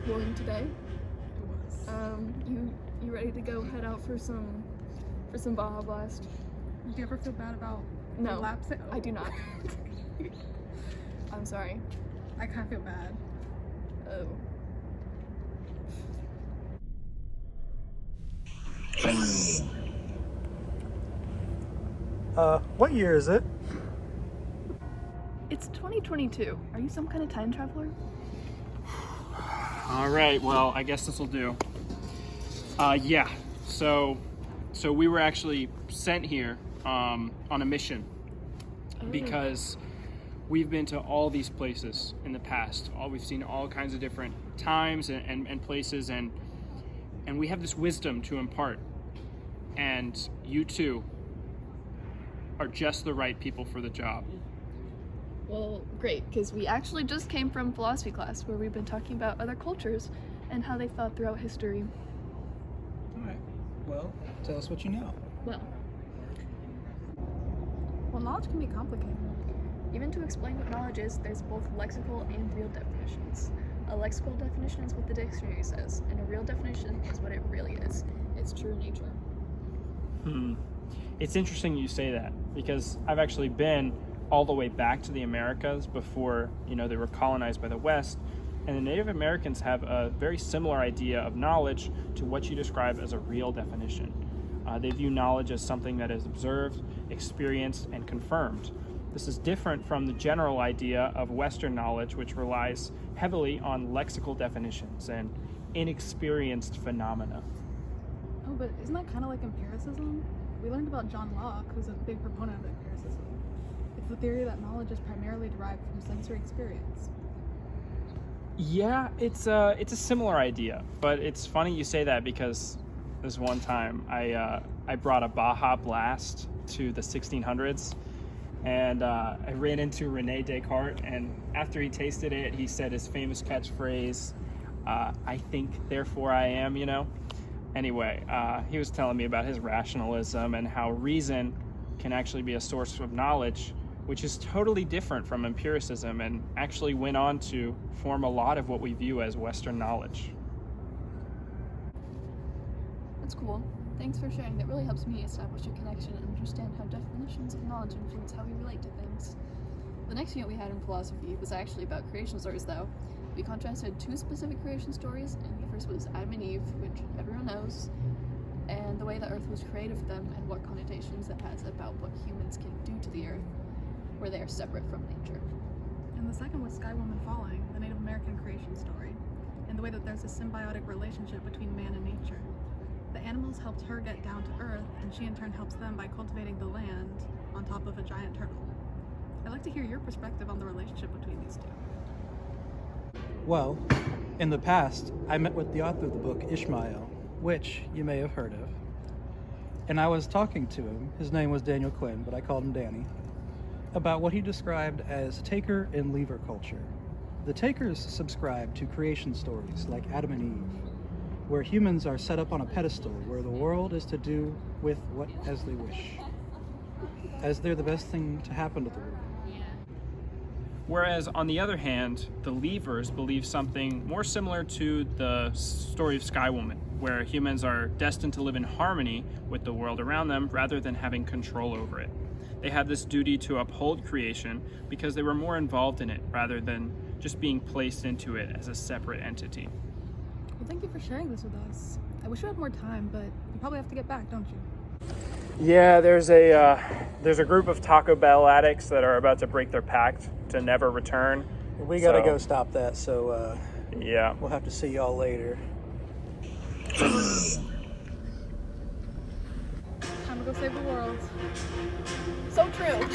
schooling today. It was. You ready to go head out for some Baja Blast? Do you ever feel bad about No, relapsing? I do not. I'm sorry. I kind of feel bad. Oh. What year is it? It's 2022. Are you some kind of time traveler? All right, well, I guess this will do. Yeah, so we were actually sent here on a mission because we've been to all these places in the past. We've seen all kinds of different times and places, and we have this wisdom to impart. And you two are just the right people for the job. Well, great, because we actually just came from philosophy class where we've been talking about other cultures and how they thought throughout history. All right. Well, tell us what you know. Well, Knowledge can be complicated. even to explain what knowledge is, there's both lexical and real definitions. A lexical definition is what the dictionary says, and a real definition is what it really is. Its true nature. It's interesting you say that, because I've actually been all the way back to the Americas before, they were colonized by the West, and the Native Americans have a very similar idea of knowledge to what you describe as a real definition. They view knowledge as something that is observed, experienced, and confirmed. This is different from the general idea of Western knowledge, which relies heavily on lexical definitions and inexperienced phenomena. Oh, but isn't that kind of like empiricism? We learned about John Locke, who's a big proponent of empiricism. It's the theory that knowledge is primarily derived from sensory experience. Yeah, it's a similar idea, but it's funny you say that because this one time I brought a Baja Blast to the 1600s, and I ran into Rene Descartes, and after he tasted it, he said his famous catchphrase, "I think, therefore I am," Anyway, he was telling me about his rationalism and how reason can actually be a source of knowledge, which is totally different from empiricism, and actually went on to form a lot of what we view as Western knowledge. That's cool. Thanks for sharing. That really helps me establish a connection and understand how definitions of knowledge influence how we relate to things. The next unit we had in philosophy was actually about creation stories, though. We contrasted two specific creation stories, and the first was Adam and Eve, which everyone knows, and the way the Earth was created for them and what connotations it has about what humans can do to the Earth, where they are separate from nature. And the second was Sky Woman Falling, the Native American creation story, and the way that there's a symbiotic relationship between man and nature. The animals helped her get down to Earth, and she in turn helps them by cultivating the land on top of a giant turtle. I'd like to hear your perspective on the relationship between these two. Well, in the past, I met with the author of the book, Ishmael, which you may have heard of. And I was talking to him, his name was Daniel Quinn, but I called him Danny, about what he described as taker and leaver culture. The takers subscribe to creation stories like Adam and Eve, where humans are set up on a pedestal where the world is to do with what as they wish, as they're the best thing to happen to the world. Whereas, on the other hand, the Leavers believe something more similar to the story of Sky Woman, where humans are destined to live in harmony with the world around them rather than having control over it. They have this duty to uphold creation because they were more involved in it rather than just being placed into it as a separate entity. Well, thank you for sharing this with us. I wish we had more time, but you probably have to get back, don't you? Yeah, there's a group of Taco Bell addicts that are about to break their pact to never return. We gotta go stop that, so yeah, we'll have to see y'all later. Time to go save the world. So true.